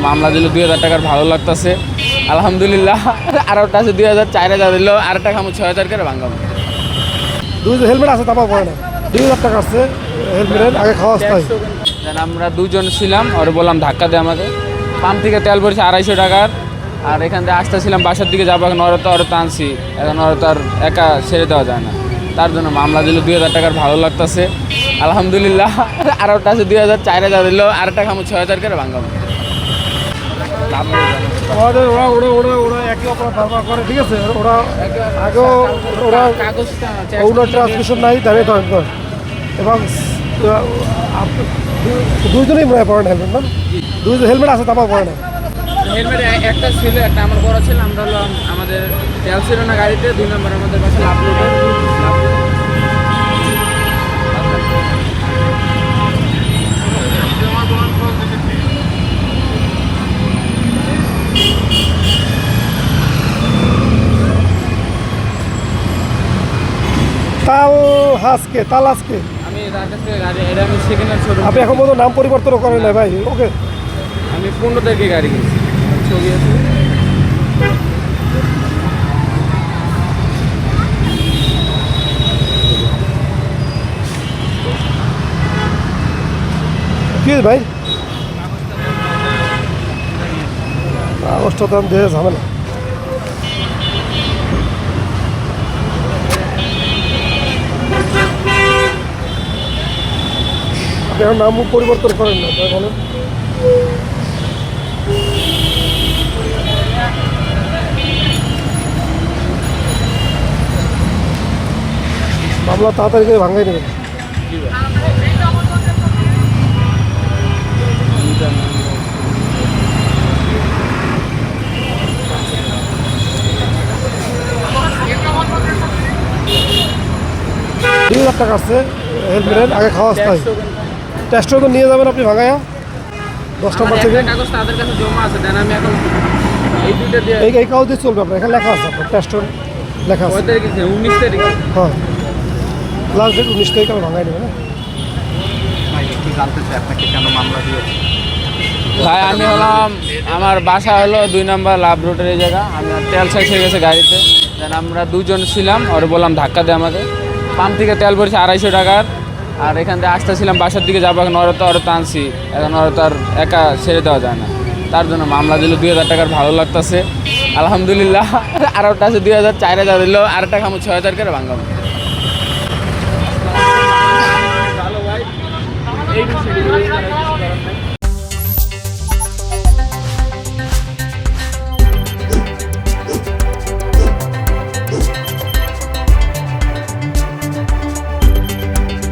মামলা দিল 2000 টাকার ভালো লাগতেছে আলহামদুলিল্লাহ। আর ওটা আছে 2000 4000 দিল, আর একটা খামো 6000 করে ভাঙাম। দুই হেলমেট আছে তারপর পড়ে না, 2000 টাকা আছে হেলমেটের আগে খাওয়া হয়। আমরা দুজন ছিলাম, আর বললাম ধাক্কা দে আমাকে। পাম্প থেকে তেল পড়েছে 250 টাকার, আর এখান থেকে আসতেছিলাম বাসার দিকে যাবো, এখন ওরা তো আরও টানছি, এখন ওরা তো আর একা ছেড়ে দেওয়া যায় না, তার জন্য মামলা দিল 2000 টাকার ভালো লাগতেছে আলহামদুলিল্লাহ। আর ওটা আছে 2000 4000 দিল, আর একটা খামো 6000 করে ভাঙাম। আমাদের ওরা ওরা ওরা ওরা একই অপরাধ বারবার করে, ঠিক আছে। ওরা আগেও ওরা ওনার ট্রান্সমিশন নাই দাঁড়িয়ে ধরেন এবং দুইজনেই মনে হয় পড়ে না হেলমেট, না দুইজন হেলমেট আছে তারপর পড়ে না। হেলমেট একটা ছিল, একটা আমার বড় ছিল। আমরা হলো আমাদের তেল ছিল না গাড়িতে, 2 নম্বর আমাদের পাশে আপলোডে তাল হাসকে আমি তার কাছ থেকে গাড়ি, এটা আমি সেকেন্ড হ্যান্ড শোরুম। আপনি এখন মতো নাম পরিবর্তন করেন না ভাই, ওকে। আমি 15 তারিখে গাড়ি কিনছি, ছবি আছে। কি ভাই কাগজটা দাম দিয়ে ঝামেলা। আপনি এখন নাম পরিবর্তন করেন না তাই বলেন। মামলা তাড়াতাড়ি করে ভাঙাই নেবেন। $2000 টাকা আছে হেলমেটের আগে খাওয়া হয়। টেস্টও তো নিয়ে যাবেন আপনি ভাঙাইয়া 10 নম্বর থেকে। কাগজ তাদের কাছে জমা আছে, দেন আমি এখন এই দুইটা দিয়ে এই কাগজ দিয়ে চলবে আপনার, এখানে লেখা আছে আপনার টেস্ট লেখা আছে। 19 তারিখে। হ্যাঁ লাস্ট ডেট 19 তারিখ আমি ভাঙাই নেবেন। ভাই আমি হলাম, আমার বাসা হলো 2 নম্বর লাভ রোডের এই জায়গা। আমি তেল শেষ হয়ে গেছে গাড়িতে, দেন আমরা দুজন ছিলাম, আর বললাম ধাক্কা দে আমাকে। পাম্প থেকে তেল পড়েছে 250 টাকার, আর এখান থেকে আসতেছিলাম বাসার দিকে যাবো, এখন ওরা তো আরও টানছি, এখন ওরা তো আর একা ছেড়ে দেওয়া যায় না, তার জন্য মামলা দিল 2000 টাকার ভালো লাগতেছে আলহামদুলিল্লাহ। আর ওটা আছে 2000 4000 দিল, আর একটা খামো 6000 করে ভাঙাম। ভালো ভাই এই